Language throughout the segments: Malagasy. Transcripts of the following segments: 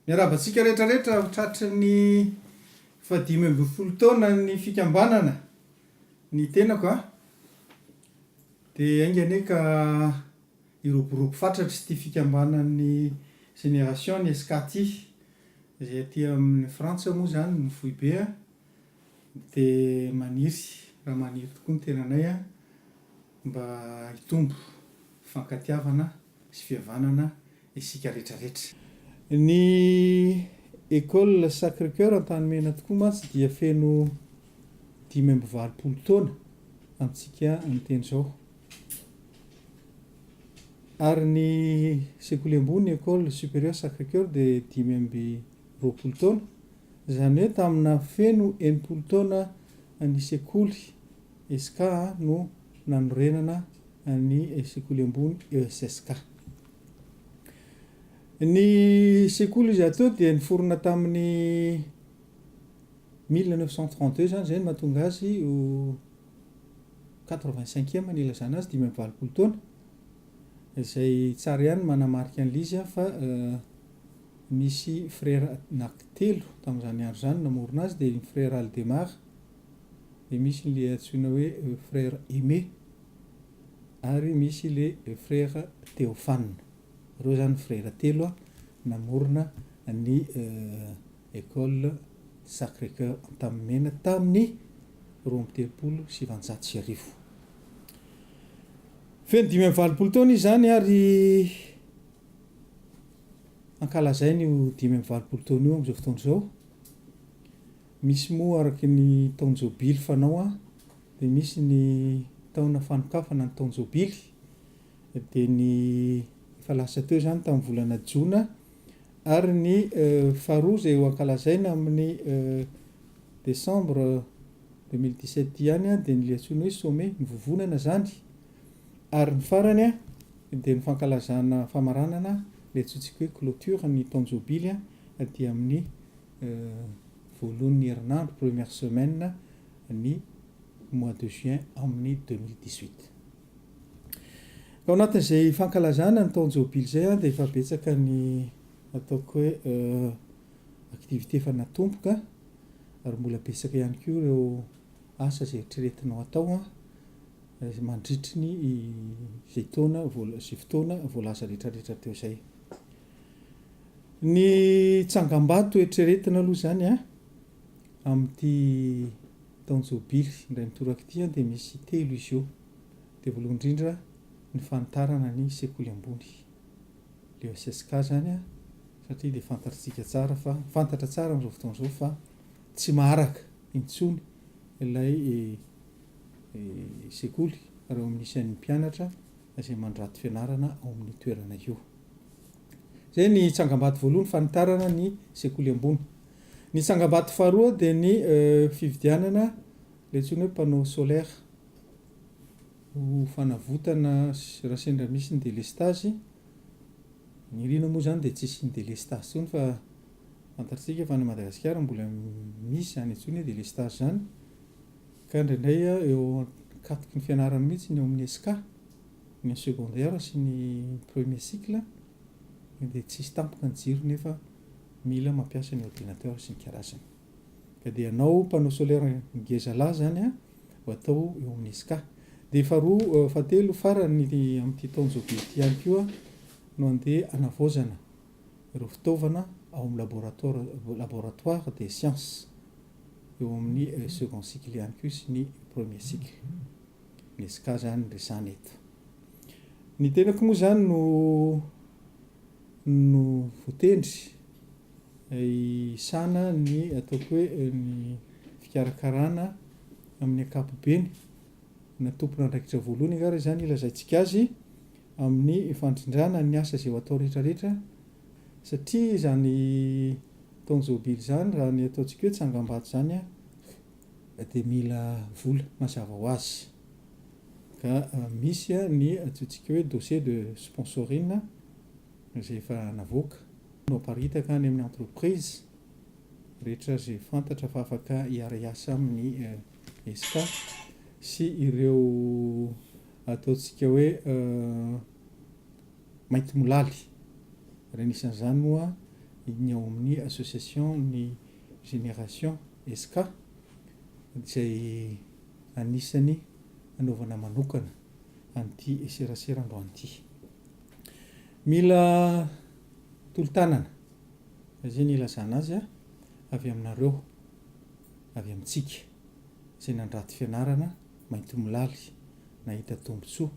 Miarabantsika rehetrarehetra tratry ny 5 taona ny fikambanana ny tenako a dia aingany ka iroboroko fatratra sy ty fikambanan'ny génération ny SKT izay aty amin'ny Frantsa moa zany ny foibe a dia maniry raha maniry tokoa ny tenanay a mba hitombo fankatiavana sy fihavanana isika rehetrarehetra. Ny école Sacré-Cœur Antanimena tokoa mantsy dia feno 5-20 taona amintsika amin'ny teny zao. Ary ny sekoly ambony école supérieure Sacré-Cœur dia 5-20 taona, izany hoe tamina feno 80 taona ny sekoly SK no nanorenana ny sekoly ambony ESSK. Ny sekoly izy atao dia niforona tamin'ny 1932 zany zay no mahatonga azy ho 85e ilazana azy 5-20 taona, izay tsara ihany manamarika an'ilay izy fa misy frère anankitelo tamin'izany andro zany namorona azy, dia ny frère Aldemar, dia misy le antsoina hoe frère Aimé, ary misy le frère Théophane. Reo zany frère telo namorona ny école Sacré-Cœur Antanimena tamin'ny 1970. Feno 5-20 taona izy zany ary ankalazainy io 5-20 taona io amin'izao fotoana izao. Misy moa araky ny taonjobily fanao a, dia misy ny taona fanokafana ny taonjobily, dia ny efa lasa teo zany tamin'ny volana Jona, ary ny faharoa izay ho ankalazaina amin'ny décembre 2017 ihany a, dia ny antsoina hoe sommet ny vovonana zany, ary ny farany a dia ny fankalazana famaranana le antsointsika hoe clôture ny taonjobily a dia amin'ny voalohan'ny herinandro première semaine ny mois de juin amin'ny 2018. Ao anatin'izay fankalazana ny taonjobily zay a dia efa betsaka ny ataoko hoe activité efa natomboka, ary mbola betsaka ihany koa ireo asa izay eritreretinao atao a mandritry ny izay taona izay fotoana voalaza rehetrarehetra teo izay. Ny tsangam-bato eritreretina aloha zany a amin'ity taonjobily indray mitoraka ity dia misy telo izy io. Dia voalohany indrindra ny fanitarana ny sekoly ambony le ESSK zany a, satria dia fantatritsika tsara fa fantatra tsara amin'izao fotoana izao fa tsy maharaka intsony ilay sekoly raha amin'ny isan'ny mpianatra izay mandrato fianarana ao amin'ny toerana io. Zay ny tsangam-bato voalohany, fanitarana ny sekoly ambony. Ny tsangam-bato faharoa dia ny fividianana le antsoina hoe panneau solaire ho fanavotana raha sendra misy ny délestage. Ny irina moa zany dia tsisy ny délestage tsony fa fantatritsika fa ny Madagasikara mbola misy zany antsoina hoe délestage zany, ka indraindray eo ankatoky ny fianarana mihitsy ny ao amin'ny SK, ny secondaire sy ny premier cycle, dia tsisy tampoka ny jiro nefa mila mampiasa ny ordinateur sy ny karazany. Ka dia hanao panneau solaire ngezalahy zany a ho atao eo amin'ny SK. Dia fahatelo farany amin'ity taonjobily ity ihany koa no andeha hanavaozana ireo fitaovana ao amin'ny laboratoire des sciences eo amin'ny second cycle ihany koa sy ny premier cycle. Ny SK zany resahana eto. Ny tenako moa zany no voatendry isana ny ataoko hoe ny fikarakarana amin'ny ankapobeny na tompona andraikitra voalohany angara zany ilazaintsika azy amin'ny fandrindrana ny asa izay ho atao rehetrarehetra, satria zany taonjobily zany raha ny ataontsika hoe tsangam-bato zany a dia mila vola mazava ho azy, ka misy ny antsointsika hoe dossier de sponsoring izay efa navoaka no aparitaka any amin'ny entreprise rehetra izay fantatra fa afaka hiara-iasa amin'ny SK sy ireo ataontsika hoe mainty molaly raha nisan'izany moa ny ao amin'ny association ny génération SK izay anisany anaovana manokana an'ity eserasera-androany ity. Mila tolo-tanana izay ny ilazana azy avy aminareo, avy amintsika izay nandraty fianarana mainty milaly, nahita tombontsoa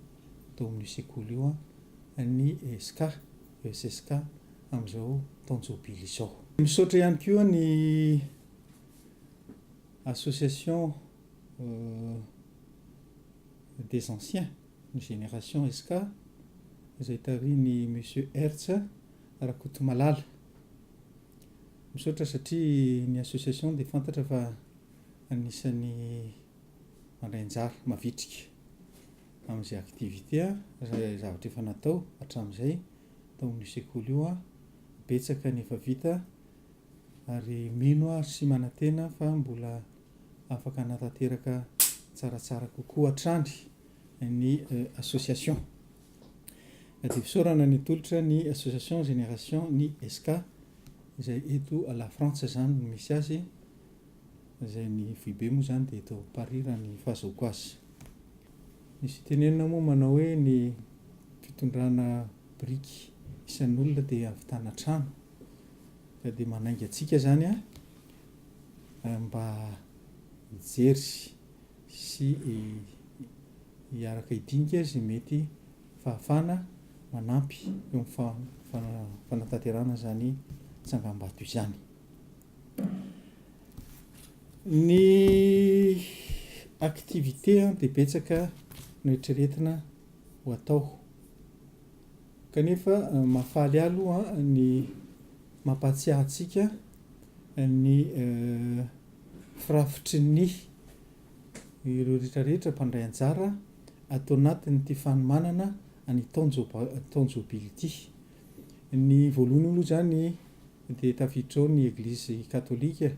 tao amin'io sekoly io ny SK, ESSK amin'izao taonjobily izao. Misaotra ihany koa ny association des anciens ny génération SK izay tariny monsieur Hertz Rakotomalala. Misaotra satria ny association dia fantatra fa anisan'ny mandray anjara mavitrika amin'izay activité izay zavatra efa natao hatramin'izay tao amin'io sekoly io betsaka ny efa vita ary mino ary sy manantena fa mbola afaka hanatanteraka tsaratsara kokoa hatrany ny association. Dia fisaorana ny tolotra ny association génération ny SK izay eto à la France zany no misy azy, izay ny foibe moa zany dia eto Paris raha ny fahazaoko azy. Misy tenenina moa manao hoe ny fitondrana briky isan'olona dia havitana trano, ka dia manainga antsika zany mba hijery sy hiaraka hidinika izay mety fahafana manampy eo amin'ny fanatanterana zany tsangam-bato izany. Ny activité dia betsaka no eritreretina ho atao, kanefa mahafaly aloha ny mampatsiahy antsika ny firafitry ny ireo rehetrarehetra mpandray anjara atao anatin'ity fanomanana ny taonjobily ity. Ny voalohany aloha zany dia tafiditra ao ny eglizy katolika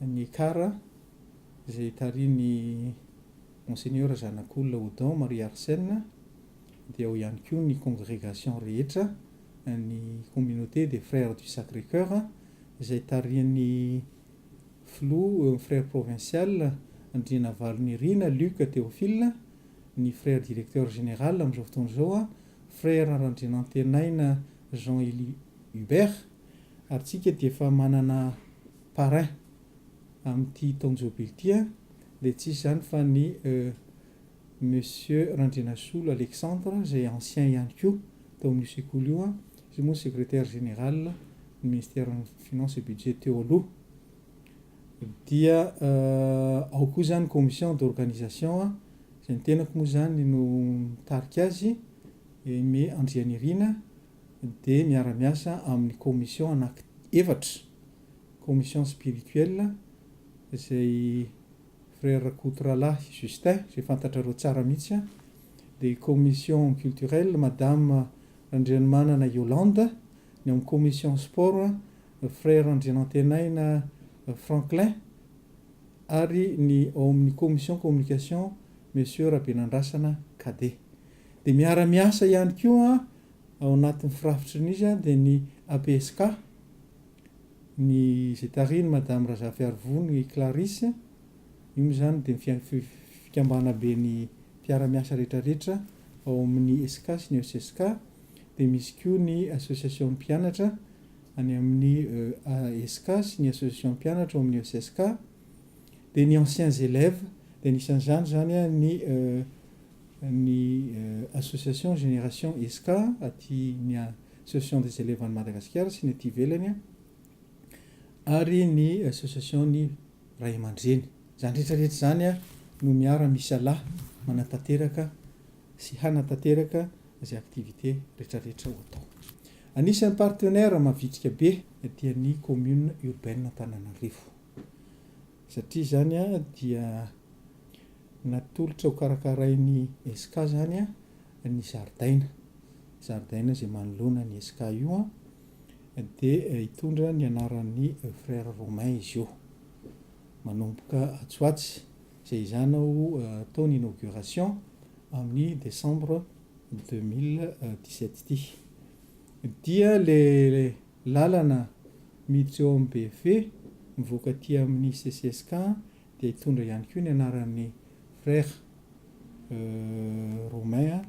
ny kara izay tariny monseigneur zanak'olona Audon Marie Arsène, dia ao ihany koa ny congrégation rehetra ny communauté des frères du Sacré-Cœur izay tarihan'ny flou frère provincial Andriana Valonirina Luc Théophile, ny frère directeur général amin'izao fotoana izao frère Randrianantenaina Jean-Élie Hubert, ary tsika dia efa manana parrain amin'ity taonjobily ity dia tsy izany fa ny monsieur Randrinasolo Alexandre izay ancien ihany koa tao amin'io sekoly io izy moa secrétaire général du ministère des finances et budget teo aloha. Dia ao koa zany commission d'organisation izay ny tenako moa zany no mitarika azy me Andrianirina, dia miara-miasa amin'ny commission anaky efatra, commission spirituelle izay frère Koutralahy Justin izay fantatrareo tsara mihitsy, dia commission culturelle madame Randrianomanana Yolande, ny amin'ny commission sport frère Randrianantenaina Franklin, ary ny ao amin'ny commission communication monsieur Rabenandrasana Cadet. Dia miara-miasa ihany koa ao anatin'ny firafitry n'izy dia ny APSK, ny izay tariny madame Razafy Arvony Clarisse, io moa zany dia fikambana be ny mpiara-miasa rehetrarehetra ao amin'ny SK sy ny ESSK. Dia misy koa ny association mpianatra any amin'ny SK sy ny association mpianatra ao amin'ny ESSK, dia ny anciens élèves dia nisan'izany zany ny association génération SK aty ny association des élèves any Madagasikara sy ny aty ivelany, ary ny association ny ray aman-dreny. Zany rehetrarehetra zany no miara-misalahy manatanteraka sy hanatanteraka izay activité rehetrarehetra ho atao. Anisan'ny partenaire mavitrika be dia ny commune urbaine Antananarivo, satria zany dia natolotra ho karakarain'ny SK zany ny zaridaina izay manoloana ny SK io dia hitondra ny anaran'ny frère Romain izy io, manomboka Atsoatsy izay izanao taony inauguration amin'ny décembre 2017 ity. dia le lalana miditra eo amin'ny BEF mivoaka aty amin'ny CCSK dia hitondra ihany koa ny anaran'ny frère Romain,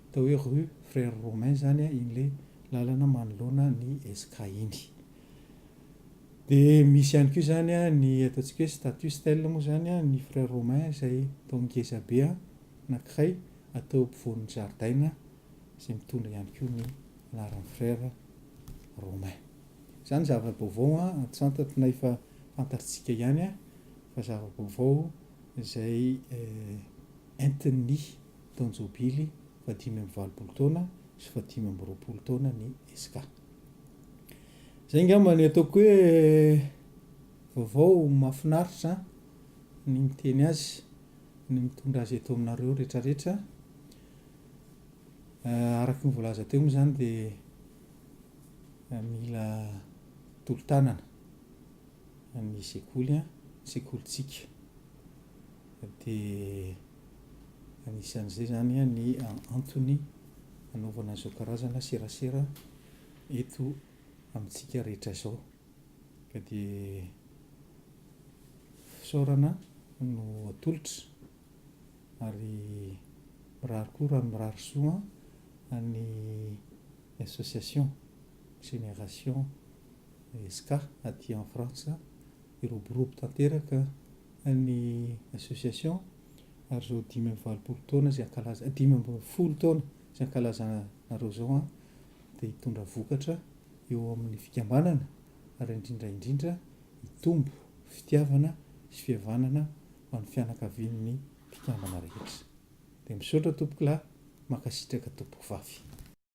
atao hoe rue frère Romain zany in'le lalana manoloana ny SK iny. Dia misy ihany koa zany ny ataontsika hoe statut stèle moa zany ny frère Romain izay atao ngeza be anankiray atao ampovoan'ny zaridaina izay mitondra ihany koa ny anaran'ny frère Romain. Zany zava-baovao tsy fantatra na efa fantatritsika ihany fa zava-baovao izay entin'ny taonjobily 520 taona sy 520 taona ny SK. Zay angamba ny ataoko hoe vaovao mahafinaritra ny miteny azy, ny mitondra azy eto aminareo rehetrarehetra. Araka ny voalaza teo moa zany dia mila tolo-tanana ny sekolintsika dia anisan'izay zany ny antony anaovana an'izao karazana serasera eto amintsika rehetra izao. Ka dia fisaorana no atolotra ary mirary koa raha mirary soa ny association Génération SK aty en France iroborobo tanteraka ny association ary zao 520 taona izay ankalaza 510 taona izay ankalazanareo zao dia hitondra vokatra eo amin'ny fikambanana ary indrindra hitombo fitiavana sy fihavanana ho an'ny fianakavian'ny mpikambana rehetra. Dia misaotra tompoko lahy, mankasitraka tompoko vavy.